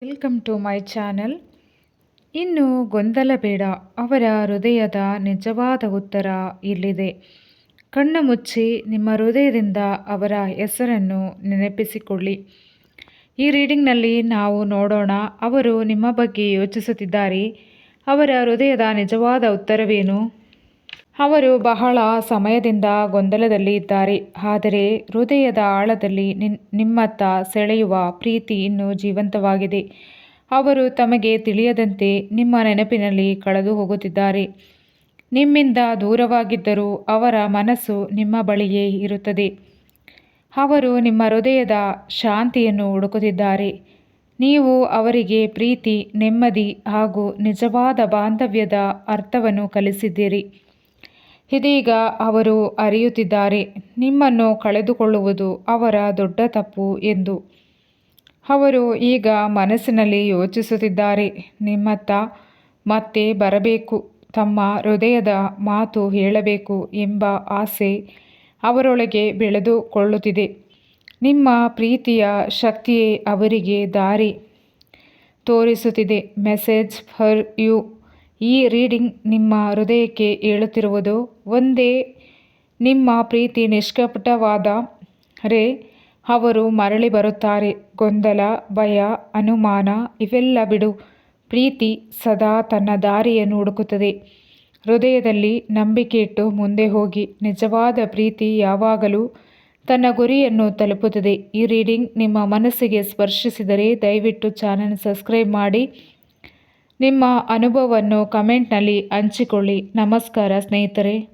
Welcome to my channel. ಇನ್ನು ಗೊಂದಲ ಬೇಡ, ಅವರ ಹೃದಯದ ನಿಜವಾದ ಉತ್ತರ ಇಲ್ಲಿದೆ. ಕಣ್ಣು ಮುಚ್ಚಿ ನಿಮ್ಮ ಹೃದಯದಿಂದ ಅವರ ಹೆಸರನ್ನು ನೆನಪಿಸಿಕೊಳ್ಳಿ. ಈ ರೀಡಿಂಗ್ನಲ್ಲಿ ನಾವು ನೋಡೋಣ, ಅವರು ನಿಮ್ಮ ಬಗ್ಗೆ ಯೋಚಿಸುತ್ತಿದ್ದಾರೆ. ಅವರ ಹೃದಯದ ನಿಜವಾದ ಉತ್ತರವೇನು? ಅವರು ಬಹಳ ಸಮಯದಿಂದ ಗೊಂದಲದಲ್ಲಿ ಇದ್ದಾರೆ, ಆದರೆ ಹೃದಯದ ಆಳದಲ್ಲಿ ನಿಮ್ಮತ್ತ ಸೆಳೆಯುವ ಪ್ರೀತಿ ಇನ್ನೂ ಜೀವಂತವಾಗಿದೆ. ಅವರು ತಮಗೆ ತಿಳಿಯದಂತೆ ನಿಮ್ಮ ನೆನಪಿನಲ್ಲಿ ಕಳೆದು ಹೋಗುತ್ತಿದ್ದಾರೆ. ನಿಮ್ಮಿಂದ ದೂರವಾಗಿದ್ದರೂ ಅವರ ಮನಸ್ಸು ನಿಮ್ಮ ಬಳಿಯೇ ಇರುತ್ತದೆ. ಅವರು ನಿಮ್ಮ ಹೃದಯದ ಶಾಂತಿಯನ್ನು ಹುಡುಕುತ್ತಿದ್ದಾರೆ. ನೀವು ಅವರಿಗೆ ಪ್ರೀತಿ, ನೆಮ್ಮದಿ ಹಾಗೂ ನಿಜವಾದ ಬಾಂಧವ್ಯದ ಅರ್ಥವನ್ನು ಕಲಿಸಿದ್ದೀರಿ. ಇದೀಗ ಅವರು ಅರಿಯುತ್ತಿದ್ದಾರೆ, ನಿಮ್ಮನ್ನು ಕಳೆದುಕೊಳ್ಳುವುದು ಅವರ ದೊಡ್ಡ ತಪ್ಪು ಎಂದು. ಅವರು ಈಗ ಮನಸ್ಸಿನಲ್ಲಿ ಯೋಚಿಸುತ್ತಿದ್ದಾರೆ, ನಿಮ್ಮತ್ತ ಮತ್ತೆ ಬರಬೇಕು, ತಮ್ಮ ಹೃದಯದ ಮಾತು ಹೇಳಬೇಕು ಎಂಬ ಆಸೆ ಅವರೊಳಗೆ ಬೆಳೆದುಕೊಳ್ಳುತ್ತಿದೆ. ನಿಮ್ಮ ಪ್ರೀತಿಯ ಶಕ್ತಿಯೇ ಅವರಿಗೆ ದಾರಿ ತೋರಿಸುತ್ತಿದೆ. Message for you. ಈ ರೀಡಿಂಗ್ ನಿಮ್ಮ ಹೃದಯಕ್ಕೆ ಹೇಳುತ್ತಿರುವುದು ಒಂದೇ, ನಿಮ್ಮ ಪ್ರೀತಿ ನಿಷ್ಕಪಟವಾದರೆ ಅವರು ಮರಳಿ ಬರುತ್ತಾರೆ. ಗೊಂದಲ, ಭಯ, ಅನುಮಾನ ಇವೆಲ್ಲ ಬಿಡು. ಪ್ರೀತಿ ಸದಾ ತನ್ನ ದಾರಿಯನ್ನು ಹುಡುಕುತ್ತದೆ. ಹೃದಯದಲ್ಲಿ ನಂಬಿಕೆ ಇಟ್ಟು ಮುಂದೆ ಹೋಗಿ. ನಿಜವಾದ ಪ್ರೀತಿ ಯಾವಾಗಲೂ ತನ್ನ ಗುರಿಯನ್ನು ತಲುಪುತ್ತದೆ. ಈ ರೀಡಿಂಗ್ ನಿಮ್ಮ ಮನಸ್ಸಿಗೆ ಸ್ಪರ್ಶಿಸಿದರೆ ದಯವಿಟ್ಟು ಚಾನಲ್ ಸಬ್ಸ್ಕ್ರೈಬ್ ಮಾಡಿ. ನಿಮ್ಮ ಅನುಭವವನ್ನು ಕಮೆಂಟ್ನಲ್ಲಿ ಹಂಚಿಕೊಳ್ಳಿ. ನಮಸ್ಕಾರ ಸ್ನೇಹಿತರೆ.